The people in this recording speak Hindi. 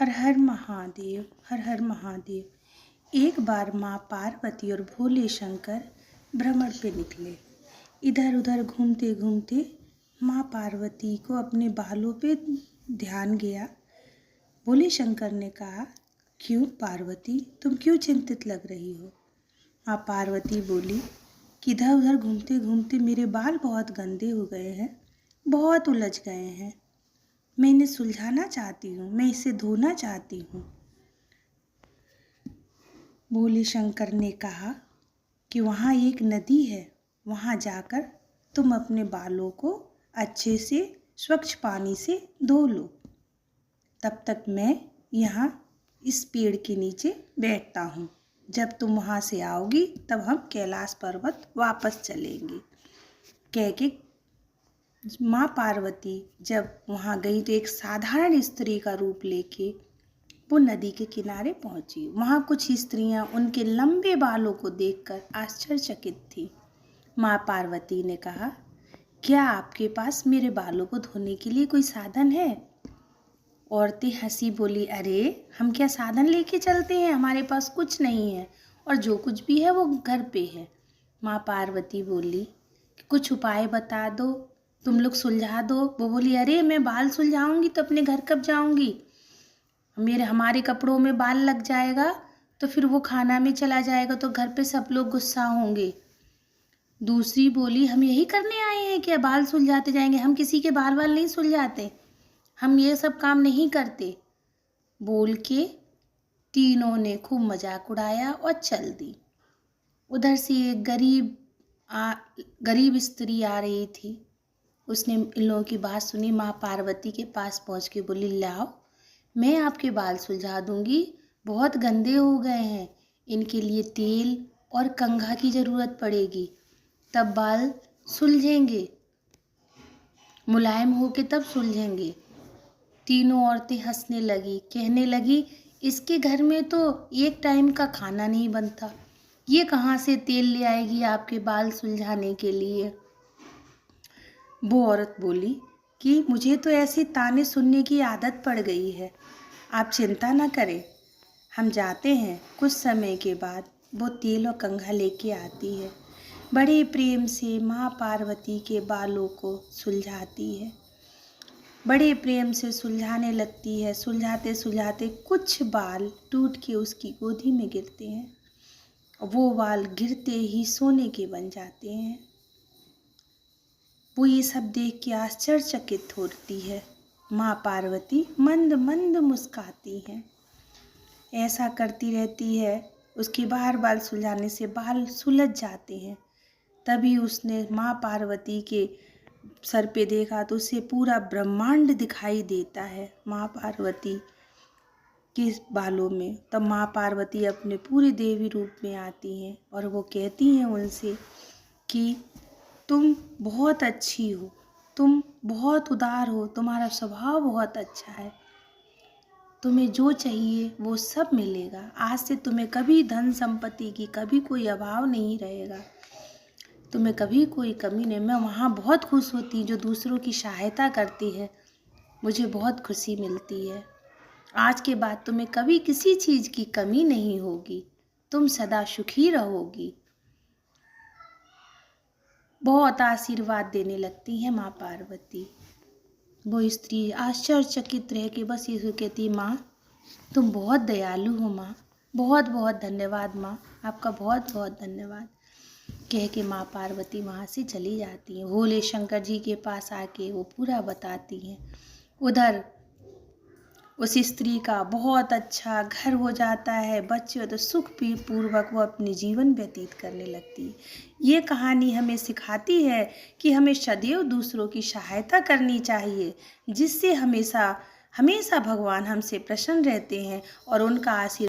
हर हर महादेव, हर हर महादेव। एक बार माँ पार्वती और भोले शंकर भ्रमण पे निकले। इधर उधर घूमते घूमते माँ पार्वती को अपने बालों पे ध्यान गया। भोले शंकर ने कहा, क्यों पार्वती, तुम क्यों चिंतित लग रही हो? माँ पार्वती बोली कि इधर उधर घूमते घूमते मेरे बाल बहुत गंदे हो गए हैं, बहुत उलझ गए हैं। मैं इन्हें सुलझाना चाहती हूँ, मैं इसे धोना चाहती हूँ। भोले शंकर ने कहा कि वहाँ एक नदी है, वहाँ जाकर तुम अपने बालों को अच्छे से स्वच्छ पानी से धो लो। तब तक मैं यहाँ इस पेड़ के नीचे बैठता हूँ। जब तुम वहाँ से आओगी तब हम कैलाश पर्वत वापस चलेंगे। कह के माँ पार्वती जब वहाँ गई तो एक साधारण स्त्री का रूप लेके वो नदी के किनारे पहुँची। वहाँ कुछ स्त्रियाँ उनके लंबे बालों को देखकर आश्चर्यचकित थी। माँ पार्वती ने कहा, क्या आपके पास मेरे बालों को धोने के लिए कोई साधन है? औरतें हंसी बोली, अरे हम क्या साधन लेके चलते हैं, हमारे पास कुछ नहीं है और जो कुछ भी है वो घर पे है। माँ पार्वती बोली, कुछ उपाय बता दो, तुम लोग सुलझा दो। वो बोली, अरे मैं बाल सुलझाऊंगी तो अपने घर कब जाऊंगी? हमारे कपड़ों में बाल लग जाएगा तो फिर वो खाना में चला जाएगा तो घर पे सब लोग गुस्सा होंगे। दूसरी बोली, हम यही करने आए हैं क्या, बाल सुलझाते जाएंगे? हम किसी के बाल नहीं सुलझाते, हम ये सब काम नहीं करते। बोल के तीनों ने खूब मजाक उड़ाया और चल दी। उधर से एक गरीब स्त्री आ रही थी। उसने इन लोगों की बात सुनी। माँ पार्वती के पास पहुँच के बोली, लाओ मैं आपके बाल सुलझा दूंगी, बहुत गंदे हो गए हैं, इनके लिए तेल और कंघा की ज़रूरत पड़ेगी, तब बाल सुलझेंगे, मुलायम होके तब सुलझेंगे। तीनों औरतें हंसने लगी, कहने लगी, इसके घर में तो एक टाइम का खाना नहीं बनता, ये कहाँ से तेल ले आएगी आपके बाल सुलझाने के लिए? वो औरत बोली कि मुझे तो ऐसे ताने सुनने की आदत पड़ गई है, आप चिंता ना करें, हम जाते हैं। कुछ समय के बाद वो तेल और कंघा लेके आती है। बड़े प्रेम से माँ पार्वती के बालों को सुलझाती है, बड़े प्रेम से सुलझाने लगती है। सुलझाते सुलझाते कुछ बाल टूट के उसकी गोदी में गिरते हैं। वो बाल गिरते ही सोने के बन जाते हैं। वो ये सब देख के आश्चर्यचकित होती है। माँ पार्वती मंद मंद मुस्काती हैं। ऐसा करती रहती है। उसके बार बाल सुलझाने से बाल सुलझ जाते हैं। तभी उसने माँ पार्वती के सर पे देखा तो उसे पूरा ब्रह्मांड दिखाई देता है माँ पार्वती के बालों में। तब माँ पार्वती अपने पूरे देवी रूप में आती हैं और वो कहती हैं उनसे कि तुम बहुत अच्छी हो, तुम बहुत उदार हो, तुम्हारा स्वभाव बहुत अच्छा है, तुम्हें जो चाहिए वो सब मिलेगा। आज से तुम्हें कभी धन संपत्ति की कभी कोई अभाव नहीं रहेगा, तुम्हें कभी कोई कमी नहीं। मैं वहाँ बहुत खुश होती जो दूसरों की सहायता करती है, मुझे बहुत खुशी मिलती है। आज के बाद तुम्हें कभी किसी चीज़ की कमी नहीं होगी, तुम सदा सुखी रहोगी। बहुत आशीर्वाद देने लगती है माँ पार्वती। वो स्त्री आश्चर्यचकित रह के बस ये कहती, माँ तुम बहुत दयालु हो माँ, बहुत बहुत धन्यवाद माँ, आपका बहुत बहुत धन्यवाद। कह के माँ पार्वती वहाँ से चली जाती हैं। भोले शंकर जी के पास आके वो पूरा बताती हैं। उधर उस स्त्री का बहुत अच्छा घर हो जाता है, बच्चे तो सुख पूर्वक वो अपनी जीवन व्यतीत करने लगती है। ये कहानी हमें सिखाती है कि हमें सदैव दूसरों की सहायता करनी चाहिए, जिससे हमेशा हमेशा भगवान हमसे प्रसन्न रहते हैं और उनका आशीर्वाद